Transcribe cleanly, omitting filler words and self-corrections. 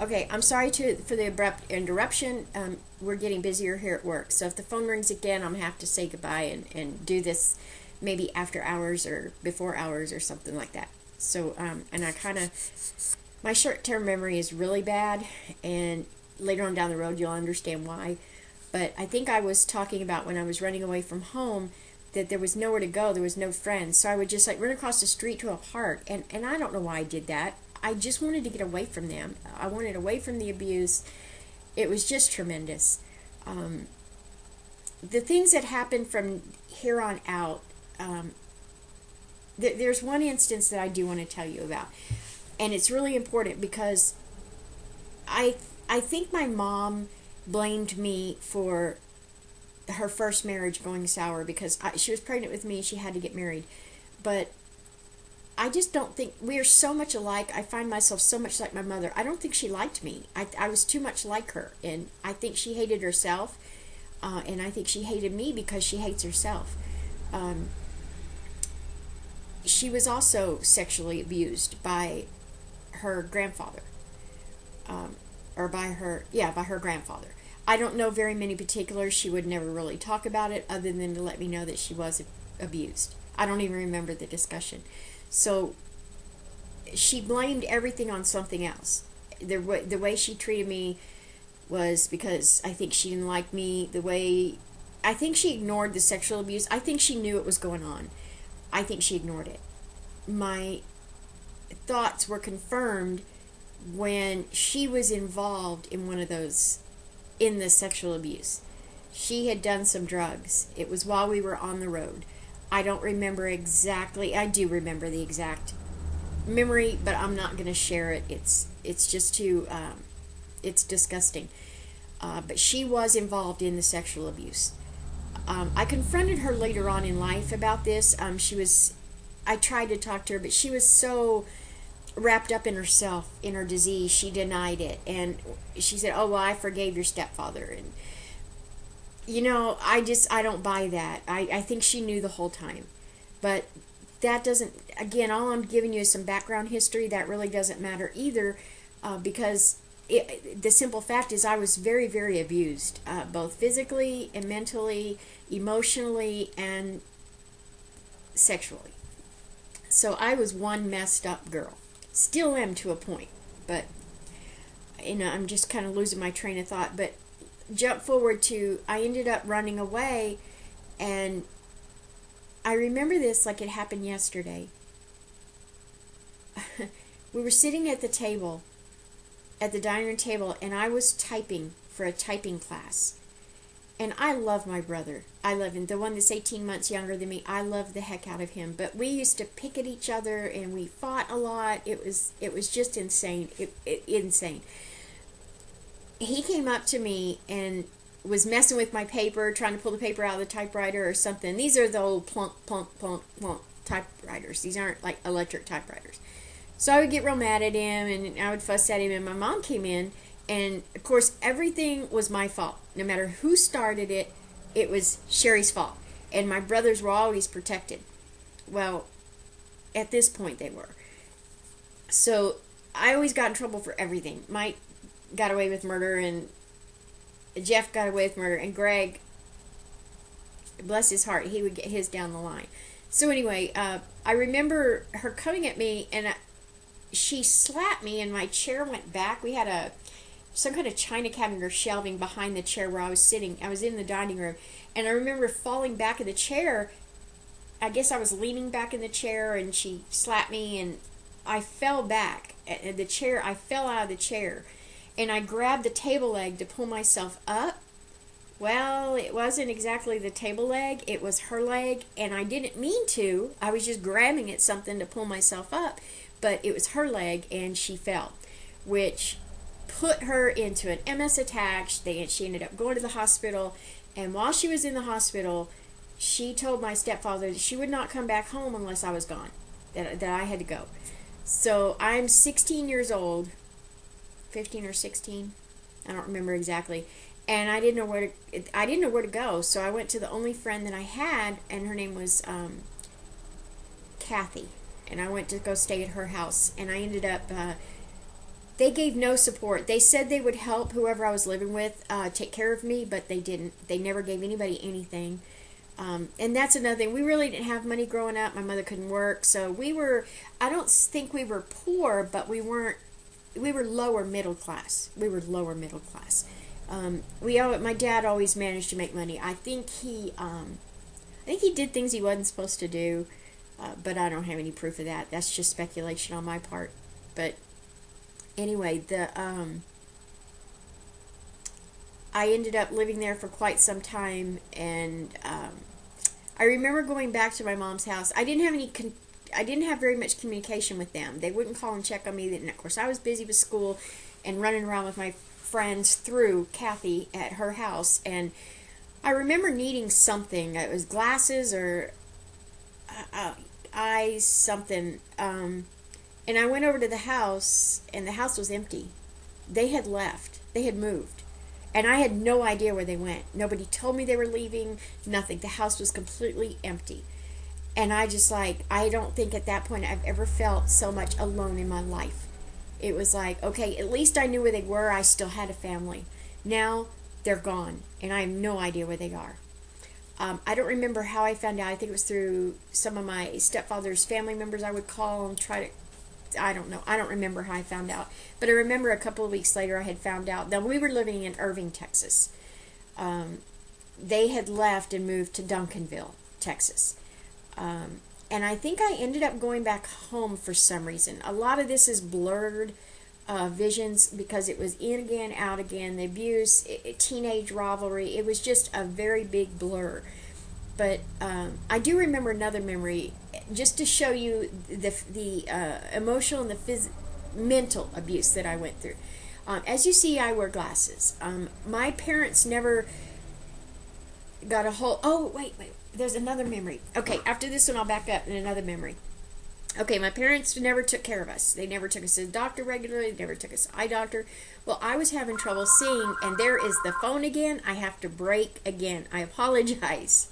Okay, I'm sorry for the abrupt interruption. We're getting busier here at work, so if the phone rings again, I'm gonna have to say goodbye and do this maybe after hours or before hours or something like that. So, and I kind of, my short-term memory is really bad, and later on down the road, you'll understand why. But I think I was talking about when I was running away from home that there was nowhere to go, there was no friends, so I would just like run across the street to a park, and I don't know why I did that. I just wanted to get away from them. I wanted away from the abuse. It was just tremendous. Um, the things that happened from here on out, um, there's one instance that I do want to tell you about, and it's really important because I I think my mom blamed me for her first marriage going sour because she was pregnant with me. She had to get married, but I just don't think we are so much alike. I find myself so much like my mother. I don't think she liked me. I was too much like her, and I think she hated herself, and I think she hated me because she hates herself. Um, she was also sexually abused by her grandfather, um, or by by her grandfather. I don't know very many particulars. She would never really talk about it other than to let me know that she was abused. I don't even remember the discussion. So she blamed everything on something else. The way she treated me was because I think she didn't like me. The way I think she ignored the sexual abuse. I think she knew it was going on. I think she ignored it. My thoughts were confirmed when she was involved in one of those, in the sexual abuse. She had done some drugs. It was while we were on the road. I don't remember exactly. I do remember the exact memory, but I'm not going to share it. It's just too it's disgusting. But she was involved in the sexual abuse. I confronted her later on in life about this. She was. I tried to talk to her, but she was so wrapped up in herself, in her disease. She denied it, and she said, "Oh well, I forgave your stepfather." And I don't buy that. I think she knew the whole time, but that doesn't. Again, all I'm giving you is some background history. That really doesn't matter either, because the simple fact is I was very, very abused, both physically and mentally, emotionally, and sexually. So I was one messed up girl. Still am to a point, but I'm just kind of losing my train of thought. But jump forward to I ended up running away, and I remember this like it happened yesterday. We were sitting at the table, at the dining room table, and I was typing for a typing class. And I love my brother. I love him. The one that's 18 months younger than me. I love the heck out of him. But we used to pick at each other, and we fought a lot. It was just insane. Insane. He came up to me and was messing with my paper, trying to pull the paper out of the typewriter or something. These are the old plunk, plunk, plunk, plunk typewriters. These aren't like electric typewriters. So I would get real mad at him, and I would fuss at him, and my mom came in, and of course everything was my fault. No matter who started it, it was Sheri's fault. And my brothers were always protected. Well, at this point they were. So I always got in trouble for everything. Mike got away with murder, and Jeff got away with murder, and Greg, bless his heart, he would get his down the line. So anyway, I remember her coming at me, and she slapped me, and my chair went back. We had some kind of china cabinet or shelving behind the chair where I was sitting. I was in the dining room, and I remember falling back in the chair. I guess I was leaning back in the chair, and she slapped me, and I fell back at the chair. I fell out of the chair, and I grabbed the table leg to pull myself up. Well, it wasn't exactly the table leg, it was her leg, and I didn't mean to. I was just grabbing at something to pull myself up, but it was her leg, and she fell, which put her into an MS attack. She ended up going to the hospital, and while she was in the hospital, she told my stepfather that she would not come back home unless I was gone, that I had to go. So I'm 16 years old, 15 or 16, I don't remember exactly, and I didn't know where to go. So I went to the only friend that I had, and her name was Kathy, and I went to go stay at her house, and I ended up They gave no support. They said they would help whoever I was living with take care of me, but they didn't. They never gave anybody anything. And that's another thing. We really didn't have money growing up. My mother couldn't work, so we were. I don't think we were poor, but we weren't. We were lower middle class. We were lower middle class. My dad always managed to make money. I think he did things he wasn't supposed to do, but I don't have any proof of that. That's just speculation on my part. But anyway, I ended up living there for quite some time, and I remember going back to my mom's house. I didn't have very much communication with them. They wouldn't call and check on me. And of course, I was busy with school and running around with my friends through Kathy at her house. And I remember needing something. It was glasses or eyes, something. And I went over to the house, and the house was empty. They had left. They had moved. And I had no idea where they went. Nobody told me they were leaving, nothing. The house was completely empty. And I don't think at that point I've ever felt so much alone in my life. It was like, okay, at least I knew where they were. I still had a family. Now they're gone, and I have no idea where they are. I don't remember how I found out. I think it was through some of my stepfather's family members I would call and try to, I don't know. I don't remember how I found out. But I remember a couple of weeks later I had found out. Now, we were living in Irving, Texas. They had left and moved to Duncanville, Texas. And I think I ended up going back home for some reason. A lot of this is blurred visions because it was in again, out again, the abuse, teenage rivalry. It was just a very big blur. But I do remember another memory, just to show you the emotional and the mental abuse that I went through. As you see, I wear glasses. My parents never got a hold. Oh, wait. There's another memory. Okay, after this one, I'll back up in another memory. Okay, my parents never took care of us. They never took us to the doctor regularly. They never took us to eye doctor. Well, I was having trouble seeing, and there is the phone again. I have to break again. I apologize.